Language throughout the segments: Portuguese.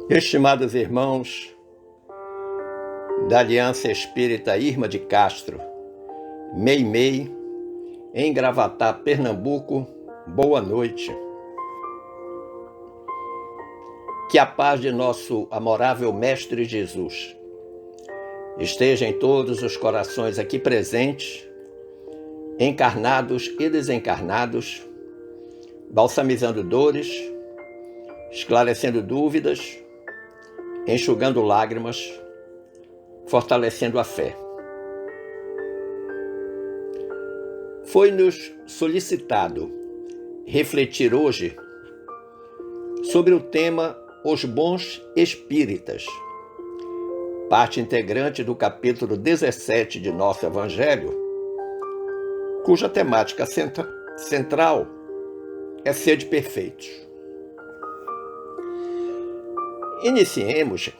Estimados irmãos da Aliança Espírita Irma de Castro, Meimei, em Gravatá, Pernambuco, boa noite. Que a paz de nosso amorável Mestre Jesus esteja em todos os corações aqui presentes, encarnados e desencarnados, balsamizando dores, esclarecendo dúvidas, enxugando lágrimas, fortalecendo a fé. Foi-nos solicitado refletir hoje sobre o tema Os Bons Espíritas, parte integrante do capítulo 17 de nosso Evangelho, cuja temática central é sede perfeitos. Iniciemos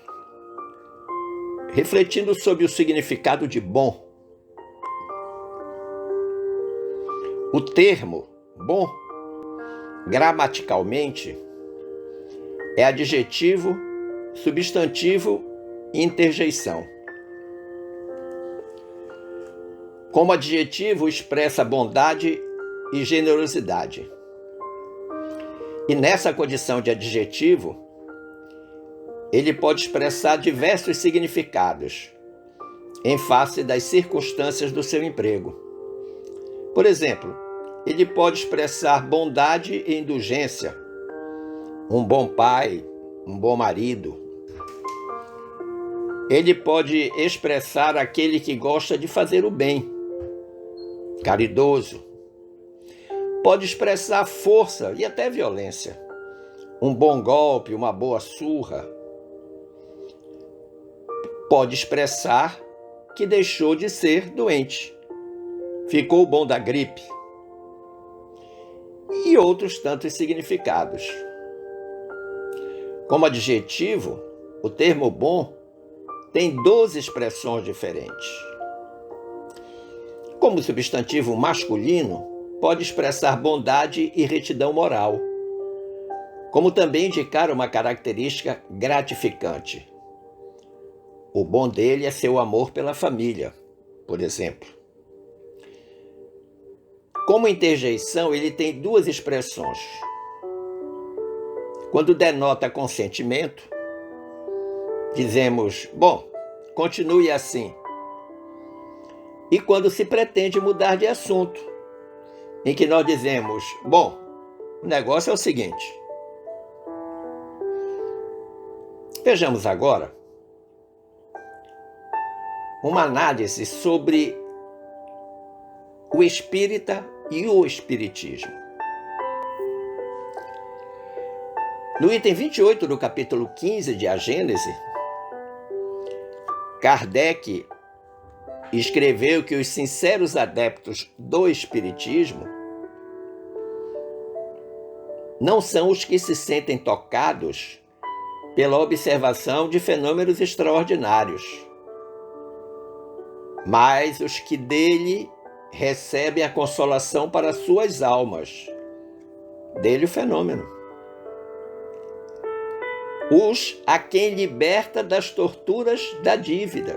refletindo sobre o significado de bom. O termo bom, gramaticalmente, é adjetivo, substantivo e interjeição. Como adjetivo, expressa bondade e generosidade. E nessa condição de adjetivo, ele pode expressar diversos significados em face das circunstâncias do seu emprego. Por exemplo, ele pode expressar bondade e indulgência, um bom pai, um bom marido. Ele pode expressar aquele que gosta de fazer o bem, caridoso. Pode expressar força e até violência, um bom golpe, uma boa surra. Pode expressar que deixou de ser doente, ficou bom da gripe, e outros tantos significados. Como adjetivo, o termo bom tem 12 expressões diferentes. Como substantivo masculino, pode expressar bondade e retidão moral, como também indicar uma característica gratificante. O bom dele é seu amor pela família, por exemplo. Como interjeição, ele tem 2 expressões. Quando denota consentimento, dizemos, bom, continue assim. E quando se pretende mudar de assunto, em que nós dizemos, bom, o negócio é o seguinte. Vejamos agora uma análise sobre o espírita e o espiritismo. No item 28 do capítulo 15 de A Gênese, Kardec escreveu que os sinceros adeptos do espiritismo não são os que se sentem tocados pela observação de fenômenos extraordinários, mas os que dele recebem a consolação para suas almas, dele o fenômeno. Os a quem liberta das torturas da dívida,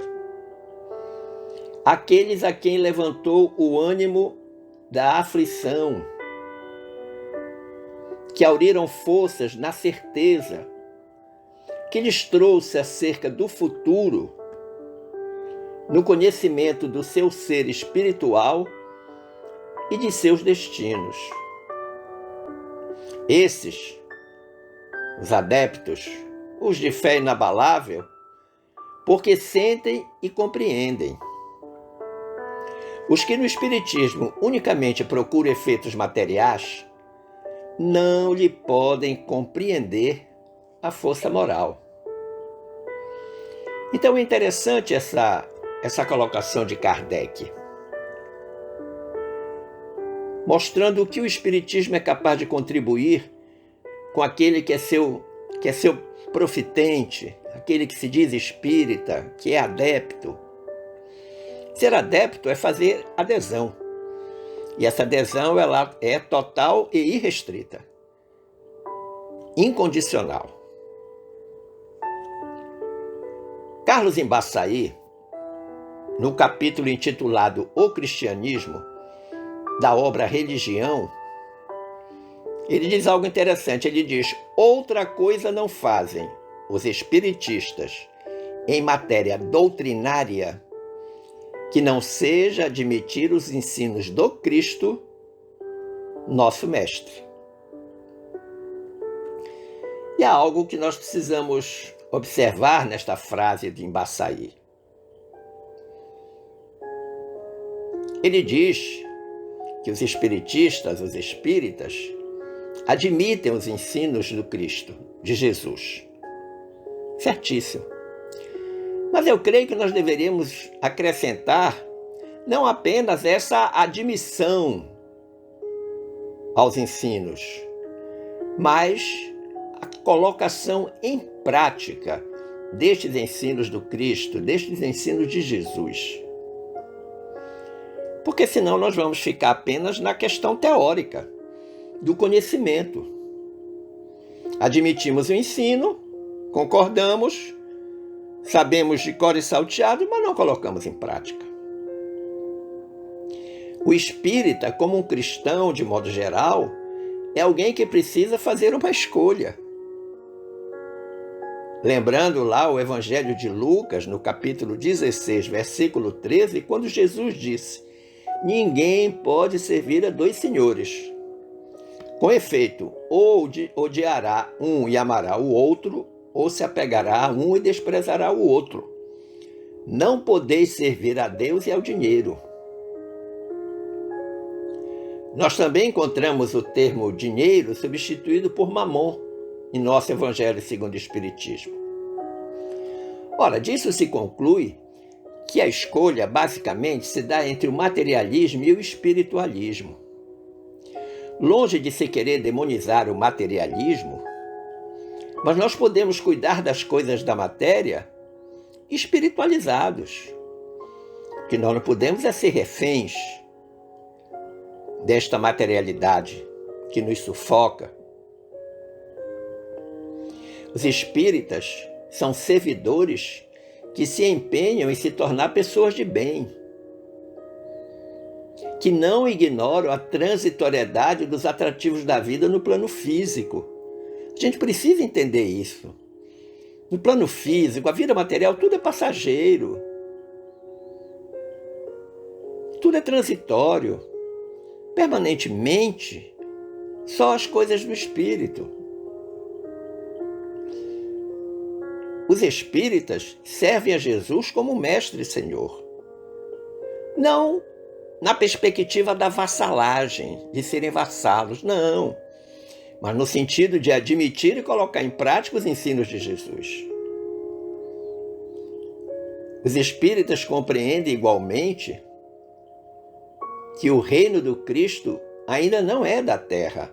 aqueles a quem levantou o ânimo da aflição, que auriram forças na certeza, que lhes trouxe acerca do futuro, no conhecimento do seu ser espiritual e de seus destinos. Esses, os adeptos, os de fé inabalável, porque sentem e compreendem. Os que no espiritismo unicamente procuram efeitos materiais, não lhe podem compreender a força moral. Então é interessante essa colocação de Kardec, mostrando o que o espiritismo é capaz de contribuir com aquele que é seu profitente, aquele que se diz espírita, que é adepto. Ser adepto é fazer adesão. E essa adesão ela é total e irrestrita, incondicional. Carlos Embaçaí, no capítulo intitulado O Cristianismo, da obra Religião, ele diz algo interessante. Ele diz: outra coisa não fazem os espiritistas em matéria doutrinária que não seja admitir os ensinos do Cristo, nosso mestre. E há algo que nós precisamos observar nesta frase de Embaçaí. Ele diz que os espiritistas, os espíritas, admitem os ensinos do Cristo, de Jesus. Certíssimo. Mas eu creio que nós deveríamos acrescentar não apenas essa admissão aos ensinos, mas a colocação em prática destes ensinos do Cristo, destes ensinos de Jesus. Porque senão nós vamos ficar apenas na questão teórica do conhecimento. Admitimos o ensino, concordamos, sabemos de cor e salteado, mas não colocamos em prática. O espírita, como um cristão de modo geral, é alguém que precisa fazer uma escolha. Lembrando lá o Evangelho de Lucas, no capítulo 16, versículo 13, quando Jesus disse: ninguém pode servir a dois senhores. Com efeito, ou odiará um e amará o outro, ou se apegará a um e desprezará o outro. Não podeis servir a Deus e ao dinheiro. Nós também encontramos o termo dinheiro substituído por mamon em nosso Evangelho segundo o Espiritismo. Ora, disso se conclui que a escolha basicamente se dá entre o materialismo e o espiritualismo. Longe de se querer demonizar o materialismo, mas nós podemos cuidar das coisas da matéria espiritualizados. O que nós não podemos é ser reféns desta materialidade que nos sufoca. Os espíritas são servidores que se empenham em se tornar pessoas de bem, que não ignoram a transitoriedade dos atrativos da vida no plano físico. A gente precisa entender isso. No plano físico, a vida material, tudo é passageiro. Tudo é transitório. Permanentemente, só as coisas do espírito. Os espíritas servem a Jesus como mestre e senhor. Não na perspectiva da vassalagem, de serem vassalos, não. Mas no sentido de admitir e colocar em prática os ensinos de Jesus. Os espíritas compreendem igualmente que o reino do Cristo ainda não é da terra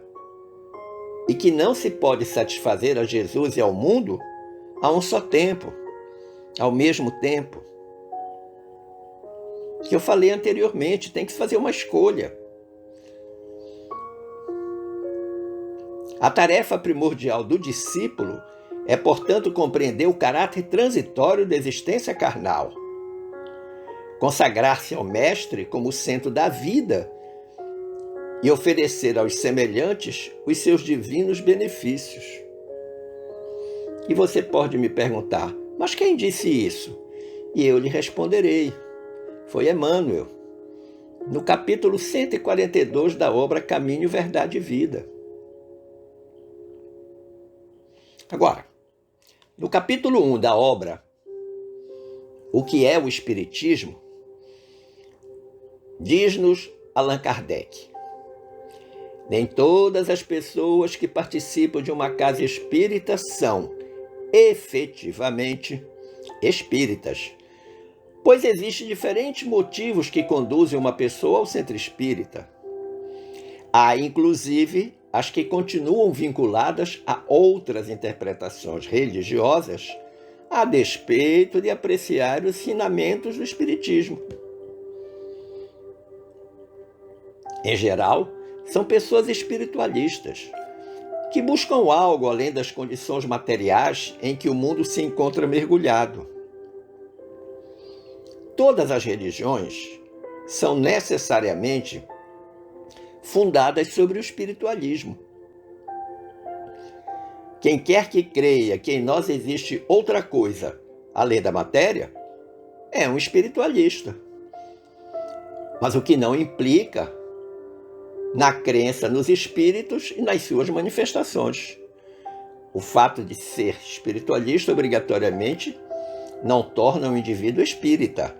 e que não se pode satisfazer a Jesus e ao mundo a um só tempo, ao mesmo tempo. Que eu falei anteriormente, tem que fazer uma escolha. A tarefa primordial do discípulo é, portanto, compreender o caráter transitório da existência carnal, consagrar-se ao Mestre como o centro da vida e oferecer aos semelhantes os seus divinos benefícios. E você pode me perguntar, mas quem disse isso? E eu lhe responderei. Foi Emmanuel, no capítulo 142 da obra Caminho, Verdade e Vida. Agora, no capítulo 1 da obra O que é o Espiritismo, diz-nos Allan Kardec: nem todas as pessoas que participam de uma casa espírita são, efetivamente, espíritas, pois existem diferentes motivos que conduzem uma pessoa ao centro espírita. Há, inclusive, as que continuam vinculadas a outras interpretações religiosas, a despeito de apreciar os ensinamentos do Espiritismo. Em geral, são pessoas espiritualistas, que buscam algo além das condições materiais em que o mundo se encontra mergulhado. Todas as religiões são necessariamente fundadas sobre o espiritualismo. Quem quer que creia que em nós existe outra coisa além da matéria é um espiritualista. Mas o que não implica na crença nos espíritos e nas suas manifestações. O fato de ser espiritualista obrigatoriamente não torna um indivíduo espírita.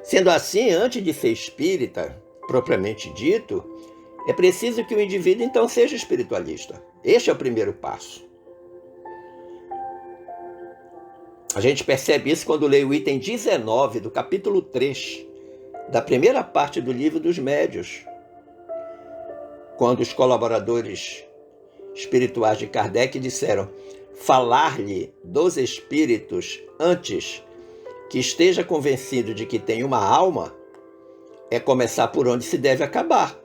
Sendo assim, antes de ser espírita, propriamente dito, é preciso que o indivíduo então seja espiritualista. Este é o primeiro passo. A gente percebe isso quando lê o item 19 do capítulo 3, da primeira parte do Livro dos Médiuns, quando os colaboradores espirituais de Kardec disseram: falar-lhe dos espíritos antes que esteja convencido de que tem uma alma é começar por onde se deve acabar,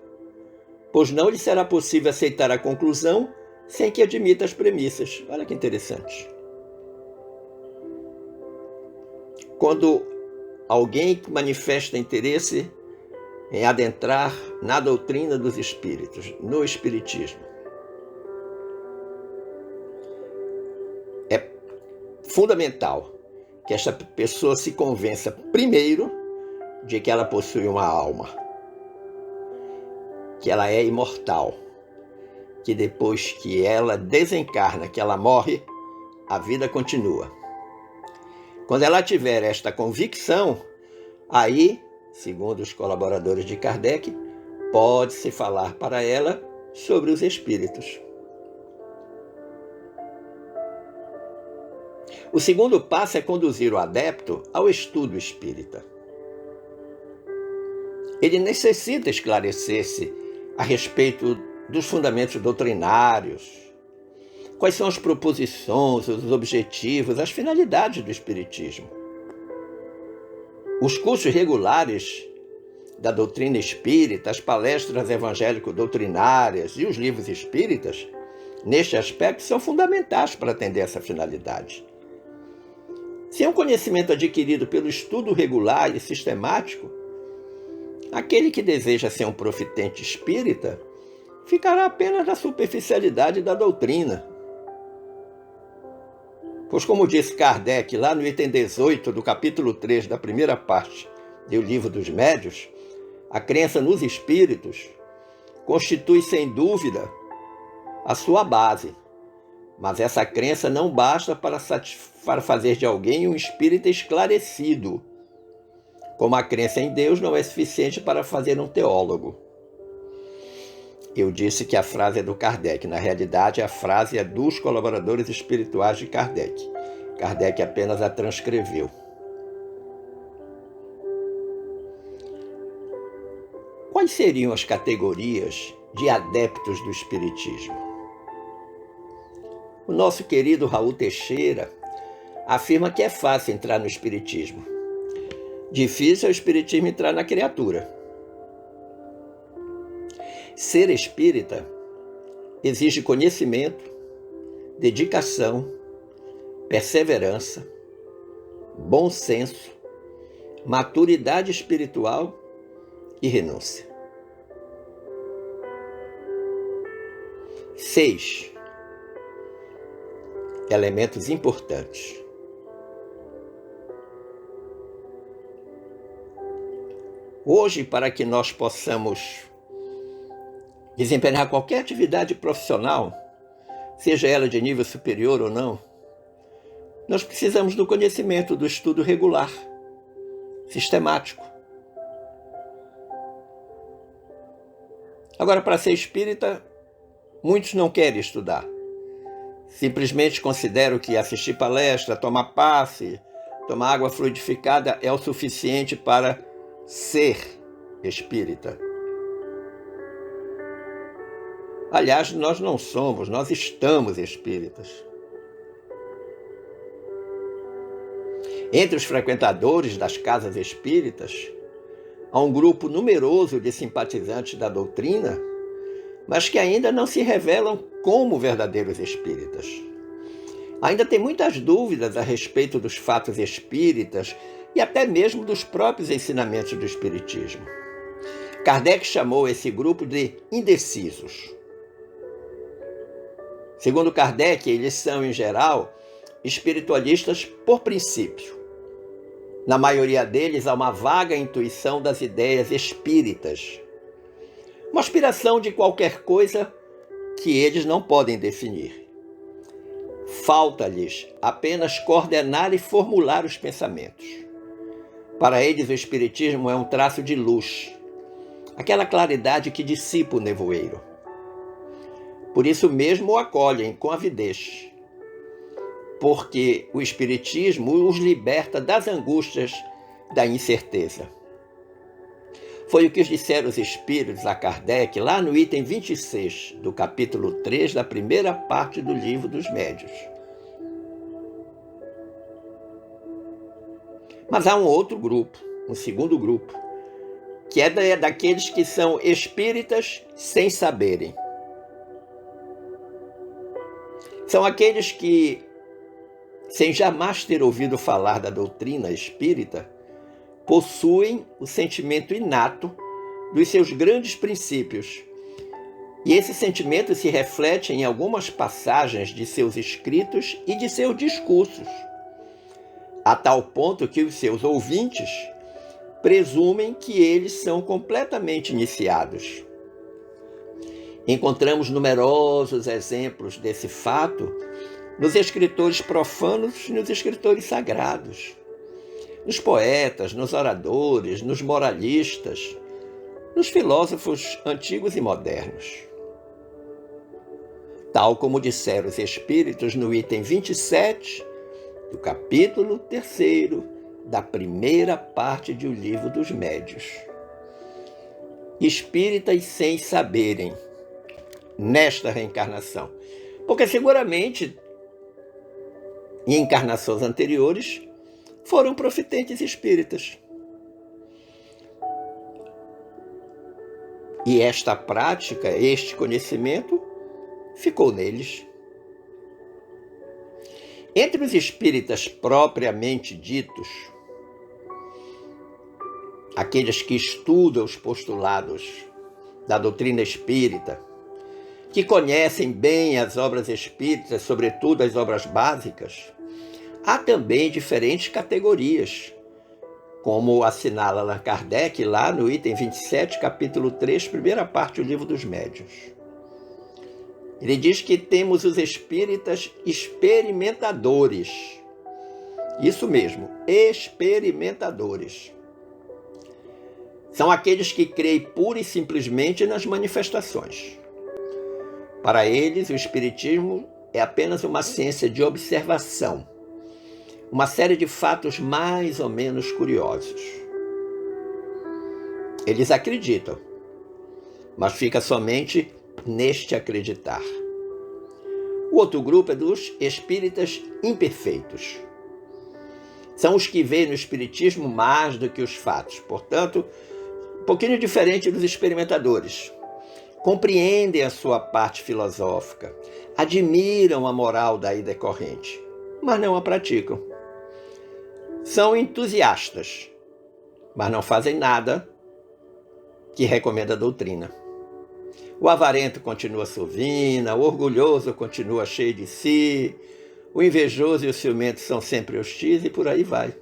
pois não lhe será possível aceitar a conclusão sem que admita as premissas. Olha que interessante. Quando alguém manifesta interesse em adentrar na doutrina dos espíritos, no espiritismo, é fundamental que esta pessoa se convença primeiro de que ela possui uma alma, que ela é imortal, que depois que ela desencarna, que ela morre, a vida continua. Quando ela tiver esta convicção, aí, segundo os colaboradores de Kardec, pode-se falar para ela sobre os espíritos. O segundo passo é conduzir o adepto ao estudo espírita. Ele necessita esclarecer-se a respeito dos fundamentos doutrinários, quais são as proposições, os objetivos, as finalidades do espiritismo. Os cursos regulares da doutrina espírita, as palestras evangélico-doutrinárias e os livros espíritas, neste aspecto, são fundamentais para atender essa finalidade. Se é um conhecimento adquirido pelo estudo regular e sistemático, aquele que deseja ser um profitente espírita ficará apenas na superficialidade da doutrina. Pois, como disse Kardec lá no item 18 do capítulo 3 da primeira parte do Livro dos Médiuns, a crença nos espíritos constitui, sem dúvida, a sua base. Mas essa crença não basta para fazer de alguém um espírita esclarecido, como a crença em Deus não é suficiente para fazer um teólogo. Eu disse que a frase é do Kardec. Na realidade, a frase é dos colaboradores espirituais de Kardec. Kardec apenas a transcreveu. Quais seriam as categorias de adeptos do espiritismo? O nosso querido Raul Teixeira afirma que é fácil entrar no espiritismo. Difícil é o espiritismo entrar na criatura. Ser espírita exige conhecimento, dedicação, perseverança, bom senso, maturidade espiritual e renúncia. 6 elementos importantes. Hoje, para que nós possamos desempenhar qualquer atividade profissional, seja ela de nível superior ou não, nós precisamos do conhecimento, do estudo regular, sistemático. Agora, para ser espírita, muitos não querem estudar. Simplesmente consideram que assistir palestra, tomar passe, tomar água fluidificada é o suficiente para ser espírita. Aliás, nós não somos, nós estamos espíritas. Entre os frequentadores das casas espíritas, há um grupo numeroso de simpatizantes da doutrina, mas que ainda não se revelam como verdadeiros espíritas. Ainda tem muitas dúvidas a respeito dos fatos espíritas e até mesmo dos próprios ensinamentos do Espiritismo. Kardec chamou esse grupo de indecisos. Segundo Kardec, eles são, em geral, espiritualistas por princípio. Na maioria deles, há uma vaga intuição das ideias espíritas, uma aspiração de qualquer coisa que eles não podem definir. Falta-lhes apenas coordenar e formular os pensamentos. Para eles, o Espiritismo é um traço de luz, aquela claridade que dissipa o nevoeiro. Por isso mesmo o acolhem com avidez, porque o Espiritismo os liberta das angústias da incerteza. Foi o que disseram os Espíritos a Kardec lá no item 26 do capítulo 3 da primeira parte do Livro dos Médiuns. Mas há um outro grupo, um segundo grupo, que é daqueles que são espíritas sem saberem. São aqueles que, sem jamais ter ouvido falar da doutrina espírita, possuem o sentimento inato dos seus grandes princípios. E esse sentimento se reflete em algumas passagens de seus escritos e de seus discursos, a tal ponto que os seus ouvintes presumem que eles são completamente iniciados. Encontramos numerosos exemplos desse fato nos escritores profanos e nos escritores sagrados, nos poetas, nos oradores, nos moralistas, nos filósofos antigos e modernos. Tal como disseram os Espíritos no item 27 do capítulo 3 da primeira parte do Livro dos Médiuns. Espíritas sem saberem, nesta reencarnação, porque seguramente em encarnações anteriores foram profitentes espíritas. E esta prática, este conhecimento, ficou neles. Entre os espíritas propriamente ditos, aqueles que estudam os postulados da doutrina espírita, que conhecem bem as obras espíritas, sobretudo as obras básicas, há também diferentes categorias, como assinala Allan Kardec lá no item 27, capítulo 3, primeira parte do Livro dos Médiuns. Ele diz que temos os espíritas experimentadores. Isso mesmo, experimentadores. São aqueles que creem pura e simplesmente nas manifestações. Para eles, o Espiritismo é apenas uma ciência de observação, uma série de fatos mais ou menos curiosos. Eles acreditam, mas fica somente neste acreditar. O outro grupo é dos espíritas imperfeitos. São os que veem no Espiritismo mais do que os fatos, portanto, um pouquinho diferente dos experimentadores. Compreendem a sua parte filosófica, admiram a moral daí decorrente, mas não a praticam. São entusiastas, mas não fazem nada que recomenda a doutrina. O avarento continua sovina, o orgulhoso continua cheio de si, o invejoso e o ciumento são sempre hostis e por aí vai.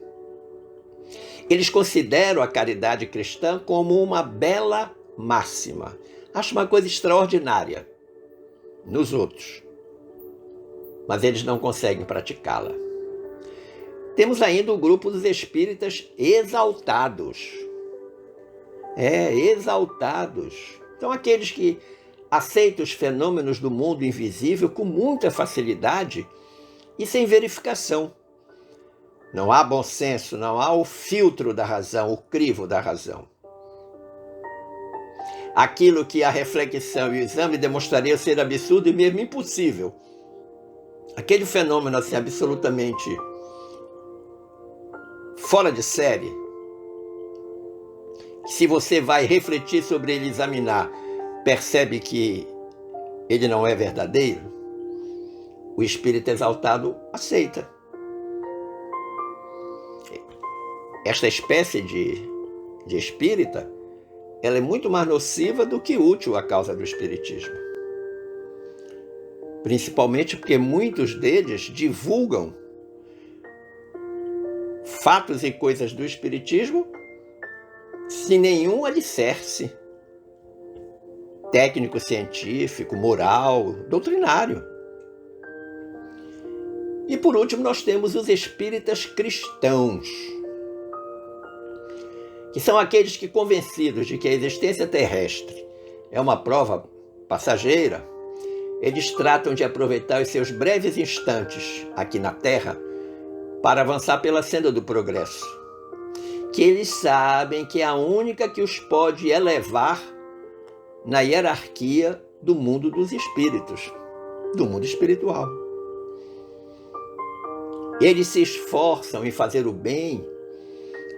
Eles consideram a caridade cristã como uma bela máxima. Acho uma coisa extraordinária nos outros, mas eles não conseguem praticá-la. Temos ainda o grupo dos espíritas exaltados. Exaltados. São aqueles que aceitam os fenômenos do mundo invisível com muita facilidade e sem verificação. Não há bom senso, não há o filtro da razão, o crivo da razão. Aquilo que a reflexão e o exame demonstrariam ser absurdo e mesmo impossível. Aquele fenômeno assim absolutamente fora de série, se você vai refletir sobre ele, examinar, percebe que ele não é verdadeiro, o espírito exaltado aceita. Esta espécie de espírita, ela é muito mais nociva do que útil à causa do espiritismo. Principalmente porque muitos deles divulgam fatos e coisas do espiritismo sem nenhum alicerce técnico, científico, moral, doutrinário. E por último nós temos os espíritas cristãos, que são aqueles que, convencidos de que a existência terrestre é uma prova passageira, eles tratam de aproveitar os seus breves instantes aqui na Terra para avançar pela senda do progresso, que eles sabem que é a única que os pode elevar na hierarquia do mundo dos espíritos, do mundo espiritual. Eles se esforçam em fazer o bem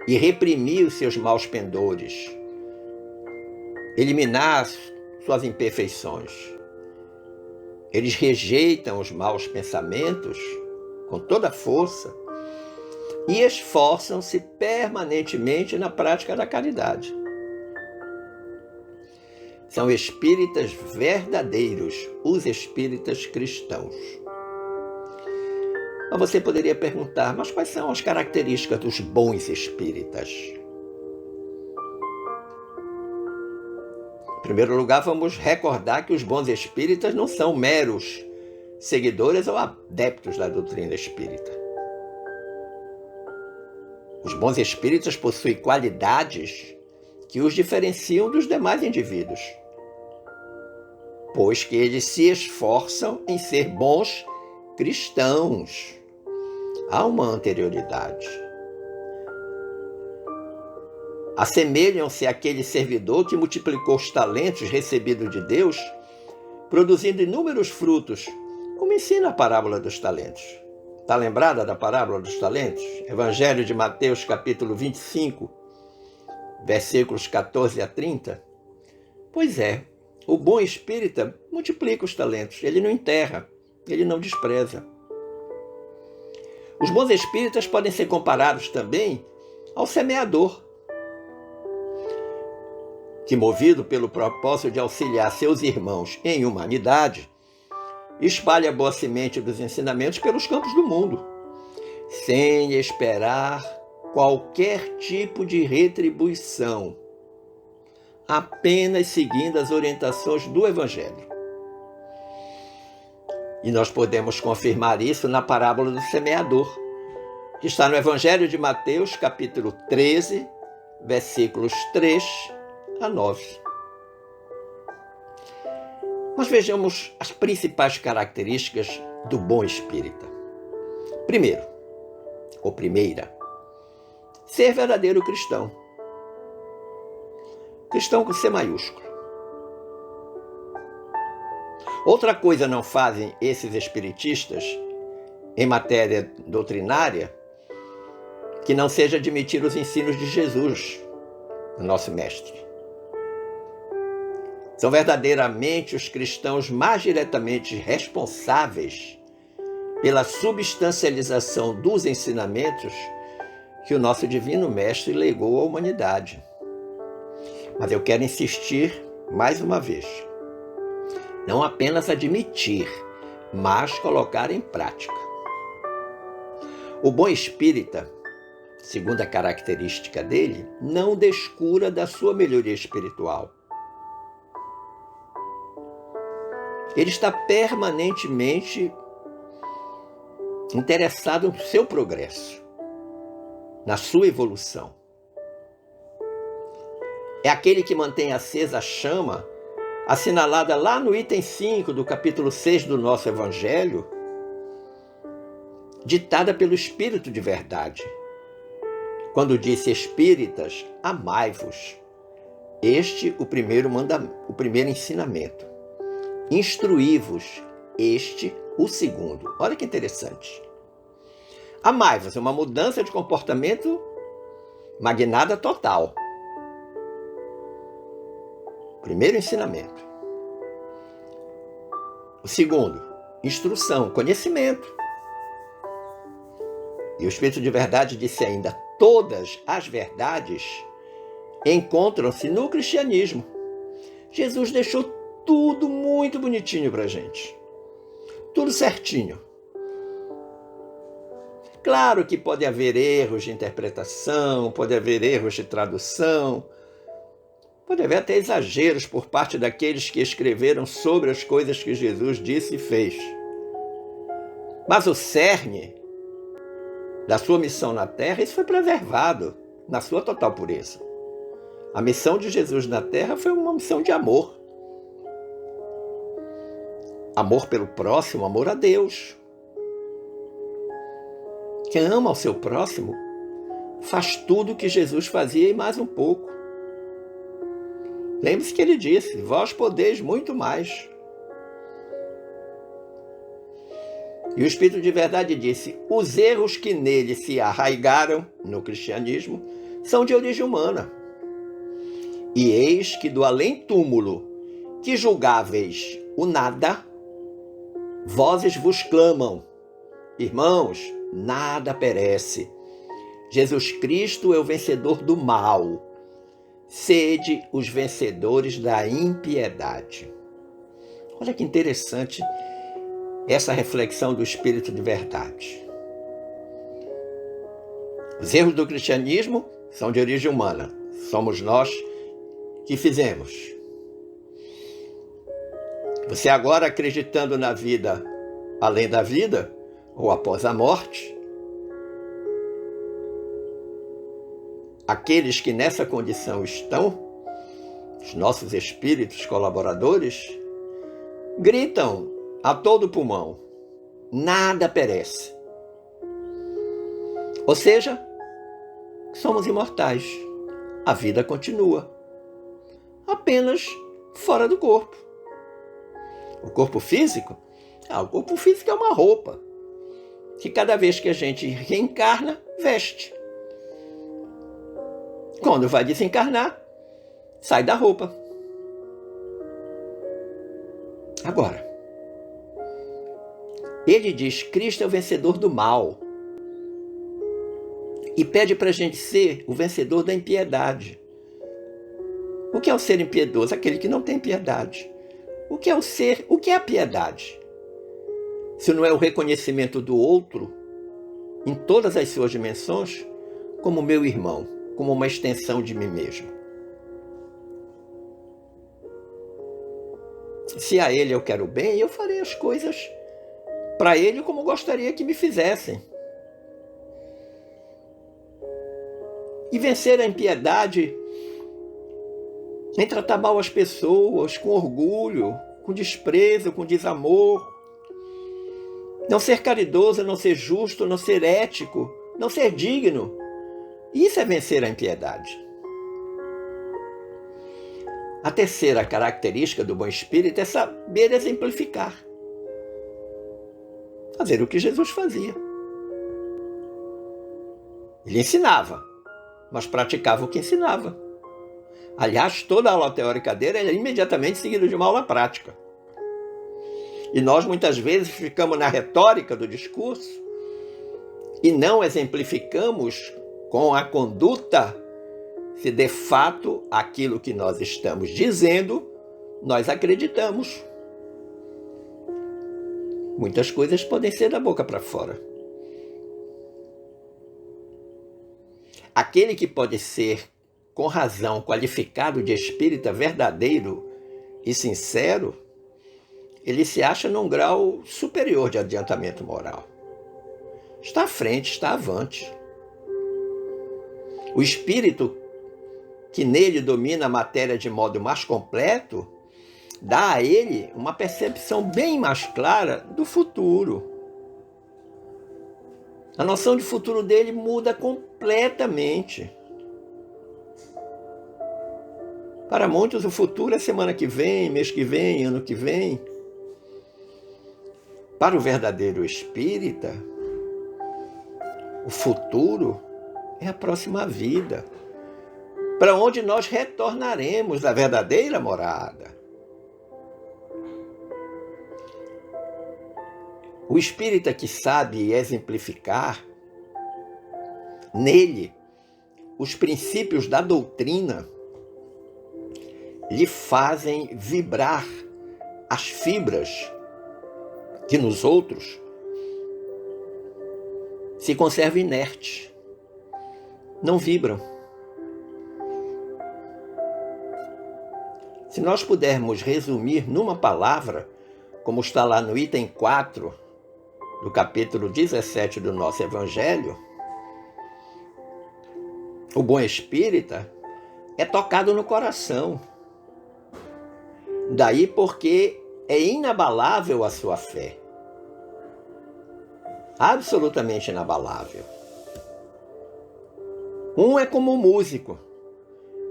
e reprimir os seus maus pendores, eliminar suas imperfeições. Eles rejeitam os maus pensamentos com toda a força e esforçam-se permanentemente na prática da caridade. São espíritas verdadeiros, os espíritas cristãos. Mas você poderia perguntar, mas quais são as características dos bons espíritas? Em primeiro lugar, vamos recordar que os bons espíritas não são meros seguidores ou adeptos da doutrina espírita. Os bons espíritas possuem qualidades que os diferenciam dos demais indivíduos, pois que eles se esforçam em ser bons cristãos. Há uma anterioridade. Assemelham-se àquele servidor que multiplicou os talentos recebidos de Deus, produzindo inúmeros frutos, como ensina a parábola dos talentos. Está lembrada da parábola dos talentos? Evangelho de Mateus, capítulo 25, versículos 14 a 30. Pois é, o bom espírita multiplica os talentos, ele não enterra, ele não despreza. Os bons espíritas podem ser comparados também ao semeador, que, movido pelo propósito de auxiliar seus irmãos em humanidade, espalha a boa semente dos ensinamentos pelos campos do mundo, sem esperar qualquer tipo de retribuição, apenas seguindo as orientações do Evangelho. E nós podemos confirmar isso na parábola do semeador, que está no Evangelho de Mateus, capítulo 13, versículos 3 a 9. Mas vejamos as principais características do bom espírita. Primeiro, ou primeira, ser verdadeiro cristão. Cristão com C maiúsculo. Outra coisa não fazem esses espiritistas em matéria doutrinária que não seja admitir os ensinos de Jesus, o nosso mestre. São verdadeiramente os cristãos mais diretamente responsáveis pela substancialização dos ensinamentos que o nosso divino mestre legou à humanidade. Mas eu quero insistir mais uma vez. Não apenas admitir, mas colocar em prática. O bom espírita, segundo a característica dele, não descura da sua melhoria espiritual. Ele está permanentemente interessado no seu progresso, na sua evolução. É aquele que mantém acesa a chama, assinalada lá no item 5 do capítulo 6 do nosso Evangelho, ditada pelo Espírito de verdade, quando disse: espíritas, amai-vos. Este o primeiro ensinamento. Instruí-vos, este o segundo. Olha que interessante. Amai-vos é uma mudança de comportamento magnada total. Primeiro ensinamento. O segundo, instrução, conhecimento. E o Espírito de Verdade disse ainda: todas as verdades encontram-se no cristianismo. Jesus deixou tudo muito bonitinho para a gente. Tudo certinho. Claro que pode haver erros de interpretação, pode haver erros de tradução, pode haver até exageros por parte daqueles que escreveram sobre as coisas que Jesus disse e fez. Mas o cerne da sua missão na Terra, isso foi preservado na sua total pureza. A missão de Jesus na Terra foi uma missão de amor. Amor pelo próximo, amor a Deus. Quem ama ao seu próximo faz tudo o que Jesus fazia e mais um pouco. Lembre-se que ele disse: vós podeis muito mais. E o Espírito de Verdade disse: os erros que nele se arraigaram no cristianismo são de origem humana. E eis que do além-túmulo, que julgáveis o nada, vozes vos clamam: irmãos, nada perece. Jesus Cristo é o vencedor do mal. Sede os vencedores da impiedade. Olha que interessante essa reflexão do Espírito de Verdade. Os erros do cristianismo são de origem humana. Somos nós que fizemos. Você agora, acreditando na vida além da vida, ou após a morte, aqueles que nessa condição estão, os nossos espíritos colaboradores, gritam a todo pulmão: nada perece. Ou seja, somos imortais. A vida continua, apenas fora do corpo. O corpo físico? O corpo físico é uma roupa que cada vez que a gente reencarna, veste. Quando vai desencarnar, sai da roupa. Agora, ele diz: Cristo é o vencedor do mal. E pede para a gente ser o vencedor da impiedade. O que é o ser impiedoso? Aquele que não tem piedade. O que é o ser? O que é a piedade? Se não é o reconhecimento do outro, em todas as suas dimensões, como meu irmão, como uma extensão de mim mesmo. Se a ele eu quero bem, eu farei as coisas para ele como gostaria que me fizessem. E vencer a impiedade em tratar mal as pessoas, com orgulho, com desprezo, com desamor. Não ser caridoso, não ser justo, não ser ético, não ser digno. Isso é vencer a impiedade. A terceira característica do bom espírito é saber exemplificar. Fazer o que Jesus fazia. Ele ensinava, mas praticava o que ensinava. Aliás, toda a aula teórica dele é imediatamente seguida de uma aula prática. E nós muitas vezes ficamos na retórica do discurso e não exemplificamos com a conduta se de fato aquilo que nós estamos dizendo nós acreditamos. Muitas coisas podem ser da boca para fora. Aquele que pode ser, com razão, qualificado de espírita verdadeiro e sincero, ele se acha num grau superior de adiantamento moral. Está à frente, está avante. O espírito que nele domina a matéria de modo mais completo, dá a ele uma percepção bem mais clara do futuro. A noção de futuro dele muda completamente. Para muitos, o futuro é semana que vem, mês que vem, ano que vem. Para o verdadeiro espírita, o futuro é a próxima vida, para onde nós retornaremos à verdadeira morada. O espírita que sabe exemplificar nele os princípios da doutrina lhe fazem vibrar as fibras que nos outros se conservam inertes, não vibram. Se nós pudermos resumir numa palavra, como está lá no item 4 do capítulo 17 do nosso Evangelho, o bom espírita é tocado no coração. Daí porque é inabalável a sua fé. Absolutamente inabalável. Um é como um músico,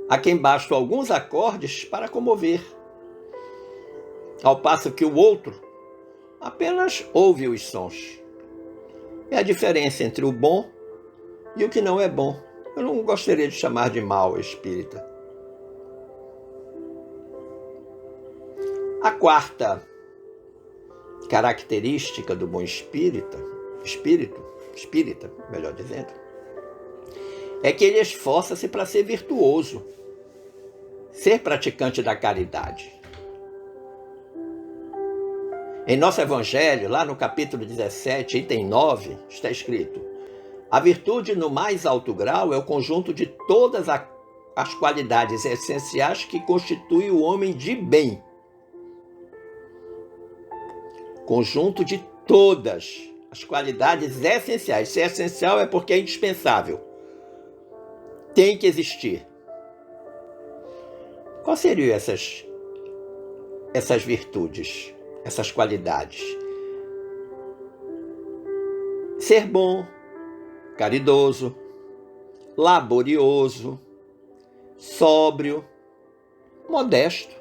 a quem bastam alguns acordes para comover, ao passo que o outro apenas ouve os sons. É a diferença entre o bom e o que não é bom. Eu não gostaria de chamar de mal espírita. A quarta característica do bom espírita, melhor dizendo, é que ele esforça-se para ser virtuoso, ser praticante da caridade. Em nosso Evangelho, lá no capítulo 17, item 9, está escrito: a virtude no mais alto grau é o conjunto de todas as qualidades essenciais que constituem o homem de bem. Conjunto de todas as qualidades essenciais. Se é essencial é porque é indispensável. Tem que existir. Quais seriam essas virtudes, essas qualidades? Ser bom, caridoso, laborioso, sóbrio, modesto.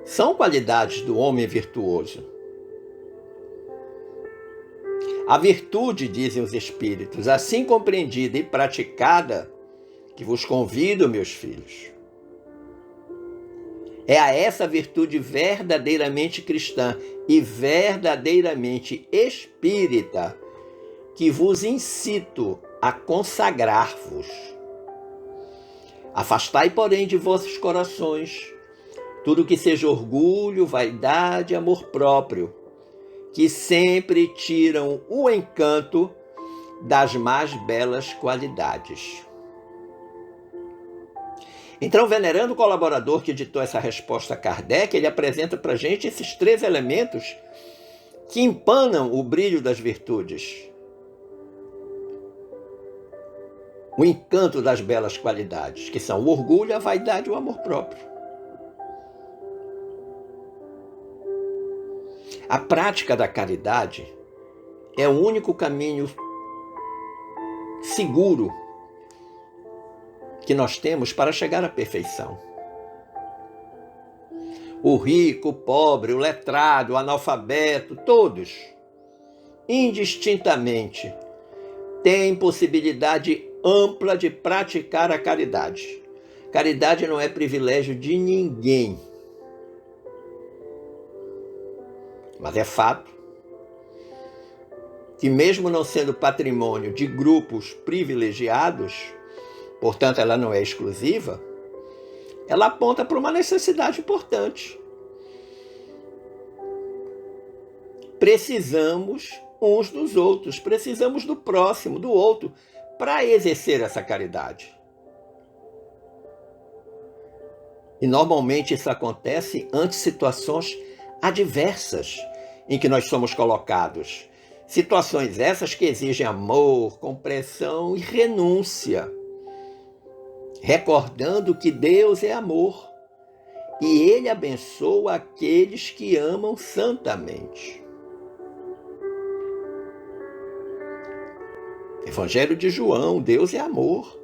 São qualidades do homem virtuoso. A virtude, dizem os espíritos, assim compreendida e praticada, que vos convido, meus filhos, é a essa virtude verdadeiramente cristã e verdadeiramente espírita que vos incito a consagrar-vos. Afastai, porém, de vossos corações tudo que seja orgulho, vaidade, amor próprio, que sempre tiram o encanto das mais belas qualidades. Então, o venerando colaborador que editou essa resposta a Kardec, ele apresenta para a gente esses 3 elementos que empanam o brilho das virtudes. O encanto das belas qualidades, que são o orgulho, a vaidade e o amor próprio. A prática da caridade é o único caminho seguro que nós temos para chegar à perfeição. O rico, o pobre, o letrado, o analfabeto, todos, indistintamente, têm possibilidade ampla de praticar a caridade. Caridade não é privilégio de ninguém. Mas é fato que, mesmo não sendo patrimônio de grupos privilegiados, portanto ela não é exclusiva, ela aponta para uma necessidade importante. Precisamos uns dos outros, precisamos do próximo, do outro, para exercer essa caridade. E normalmente isso acontece ante situações adversas em que nós somos colocados. Situações essas que exigem amor, compreensão e renúncia. Recordando que Deus é amor e Ele abençoa aqueles que amam santamente. Evangelho de João, Deus é amor.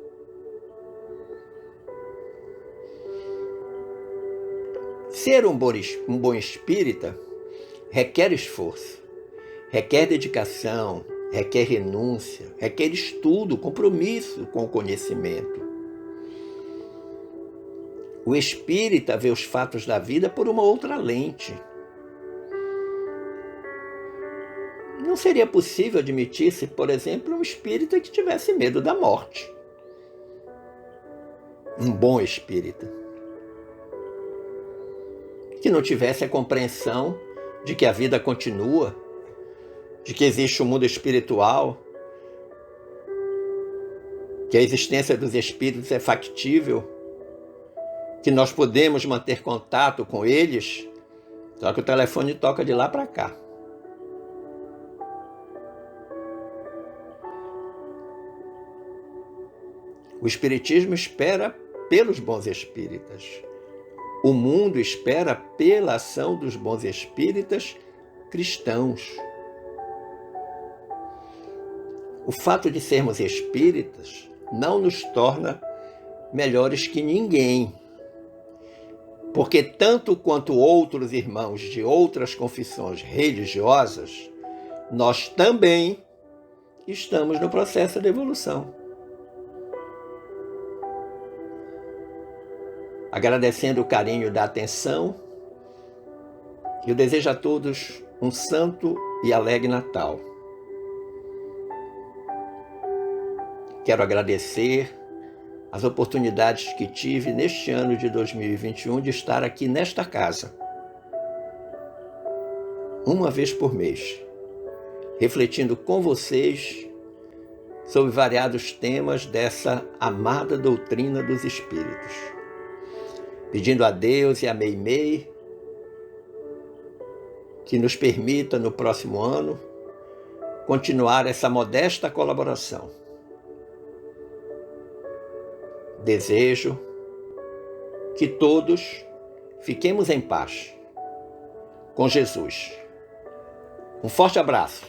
Ser um bom espírita requer esforço, requer dedicação, requer renúncia, requer estudo, compromisso com o conhecimento. O espírita vê os fatos da vida por uma outra lente. não seria possível admitir-se, por exemplo, um espírita que tivesse medo da morte. Um bom espírita. Que não tivesse a compreensão de que a vida continua, de que existe um mundo espiritual, que a existência dos espíritos é factível, que nós podemos manter contato com eles, só que o telefone toca de lá para cá. O Espiritismo espera pelos bons espíritas. O mundo espera pela ação dos bons espíritas cristãos. O fato de sermos espíritas não nos torna melhores que ninguém, porque tanto quanto outros irmãos de outras confissões religiosas, nós também estamos no processo de evolução. Agradecendo o carinho da atenção, eu desejo a todos um santo e alegre Natal. Quero agradecer as oportunidades que tive neste ano de 2021 de estar aqui nesta casa, uma vez por mês, refletindo com vocês sobre variados temas dessa amada doutrina dos Espíritos. Pedindo a Deus e a Meimei que nos permita, no próximo ano, continuar essa modesta colaboração. Desejo que todos fiquemos em paz com Jesus. Um forte abraço.